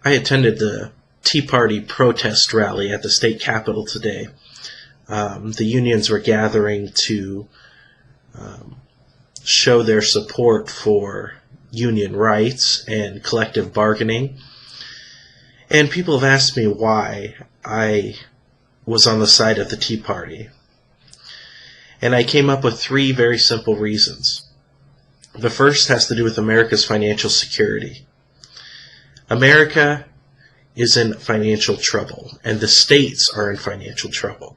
I attended the Tea Party protest rally at the state capitol today. The unions were gathering to show their support for union rights and collective bargaining. And people have asked me why I was on the side of the Tea Party. And I came up with three very simple reasons. The first has to do with America's financial security. America is in financial trouble, and the states are in financial trouble.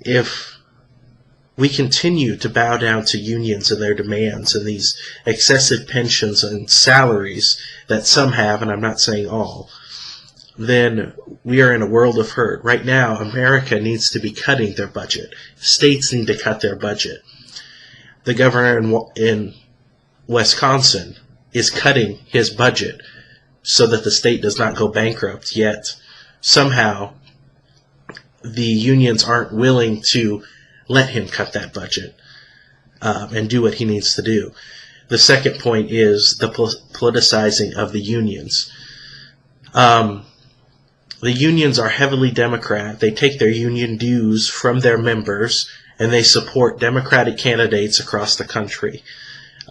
If we continue to bow down to unions and their demands and these excessive pensions and salaries that some have, and I'm not saying all, then we are in a world of hurt. Right now, America needs to be cutting their budget. States need to cut their budget. The governor in Wisconsin is cutting his budget so that the state does not go bankrupt, yet somehow the unions aren't willing to let him cut that budget and do what he needs to do. The second point is the politicizing of the unions. The unions are heavily Democrat. They take their union dues from their members, and they support Democratic candidates across the country.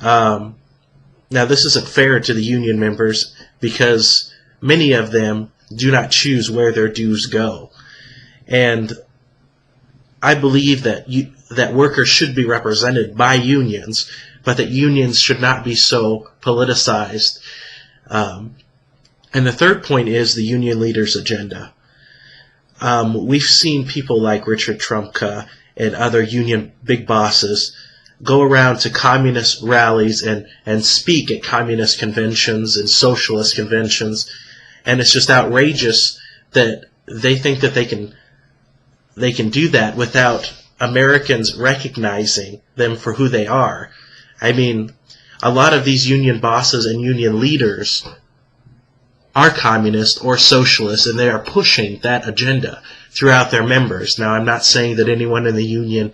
Now, this isn't fair to the union members because many of them do not choose where their dues go. And I believe that that workers should be represented by unions, but that unions should not be so politicized. And the third point is the union leaders' agenda. We've seen people like Richard Trumka and other union big bosses go around to communist rallies and speak at communist conventions and socialist conventions, and it's just outrageous that they think that they can do that without Americans recognizing them for who they are. I mean, a lot of these union bosses and union leaders are communist or socialist, and they are pushing that agenda throughout their members. Now, I'm not saying that anyone in the union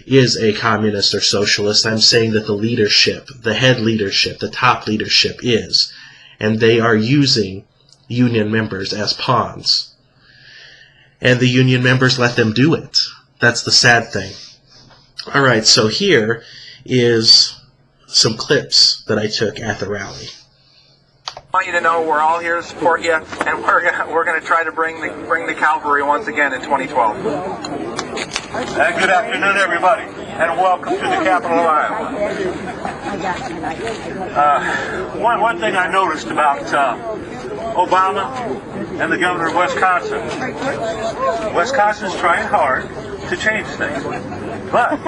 is a communist or socialist. I'm saying that the leadership, the head leadership, the top leadership is, and they are using union members as pawns. And the union members let them do it. That's the sad thing. All right, so here is some clips that I took at the rally. I want you to know we're all here to support you, and we're going to try to bring the cavalry once again in 2012. Good afternoon, everybody, and welcome to the capital of Iowa. One thing I noticed about Obama and the governor of Wisconsin. Wisconsin's trying hard to change things, but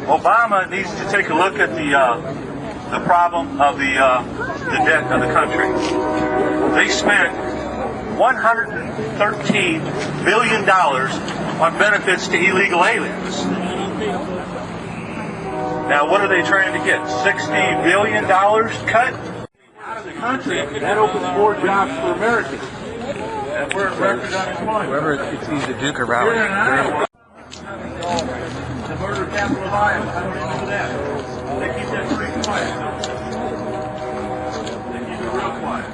Obama needs to take a look at the problem of the debt of the country. They spent $113 billion on benefits to illegal aliens. Now, what are they trying to get? $60 billion cut out of the country? That opens more jobs for Americans. And we're at record unemployment. Whoever it's easy to Duke or Raleigh. The murder capital of Iowa. How do they know that? They keep that pretty quiet. They keep it real quiet.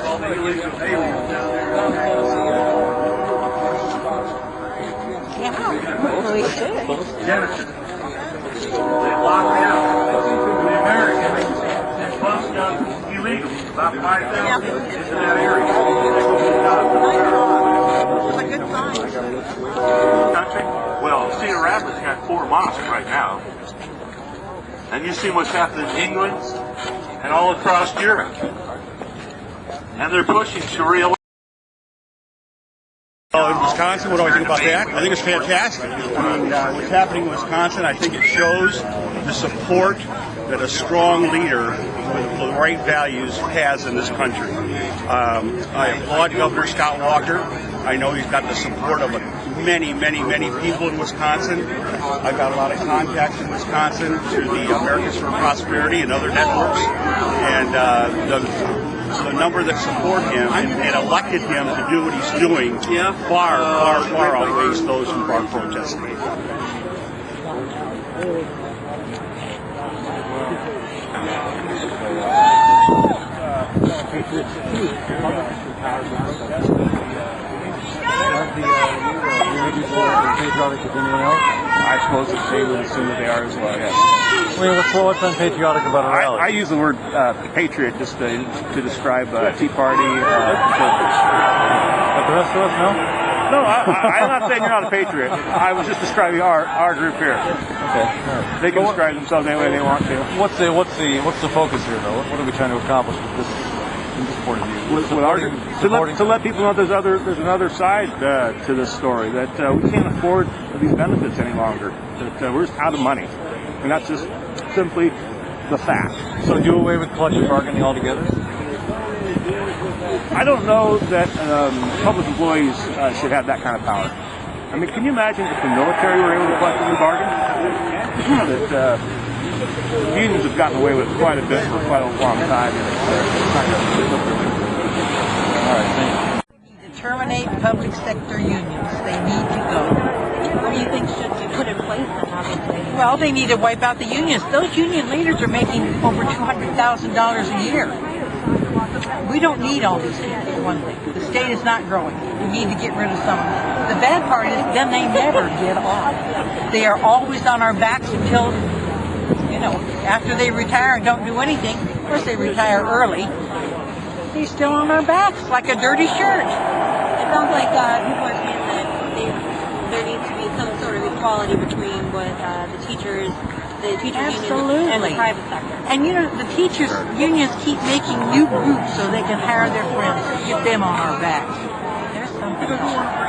All the illegal aliens down there. Genesis. They lock down the Americans and bust up illegals. About 5,000 into that area. It's a good sign. Country? Well, Cedar Rapids got 4 mosques right now. And you see what's happening in England and all across Europe. And they're pushing Sharia law. In Wisconsin, what do I think about that? I think it's fantastic. I mean, what's happening in Wisconsin, I think it shows the support that a strong leader with the right values has in this country. I applaud Governor Scott Walker. I know he's got the support of many people in Wisconsin. I've got a lot of contacts in Wisconsin through the Americans for Prosperity and other networks. And the number that support him and elected him to do what he's doing far outweighs those who are protesting. Patriots too. Patriotic as anyone else? I suppose that they would assume that they are as well, yes. I mean, what's unpatriotic about a rally? I use the word patriot just to describe Tea Party conservatives. But the rest of us, no? No, I'm not saying you're not a patriot. I was just describing our group here. Okay. They can describe themselves any way they want to. What's the focus here, though? What are we trying to accomplish with this? In this point of view, to let people know there's another side to this story, that we can't afford these benefits any longer. That we're just out of money, and that's just simply the fact. So do away with collective bargaining altogether? I don't know that public employees should have that kind of power. I mean, can you imagine if the military were able to collectively bargain? That unions have gotten away with quite a bit for quite a long time. All right, thank you. We need to terminate public sector unions. They need to go. What do you think should be put in place then, obviously? Well, they need to wipe out the unions. Those union leaders are making over $200,000 a year. We don't need all these people, for one thing. The state is not growing. We need to get rid of some of them. The bad part is then they never get off. They are always on our backs until, after they retire and don't do anything. Of course, they retire early. They're still on our backs like a dirty shirt. It sounds like people are saying that there needs to be some sort of equality between what the teachers unions and the private sector. And the teachers unions keep making new groups so they can hire their friends. Get them on our backs. There's something else.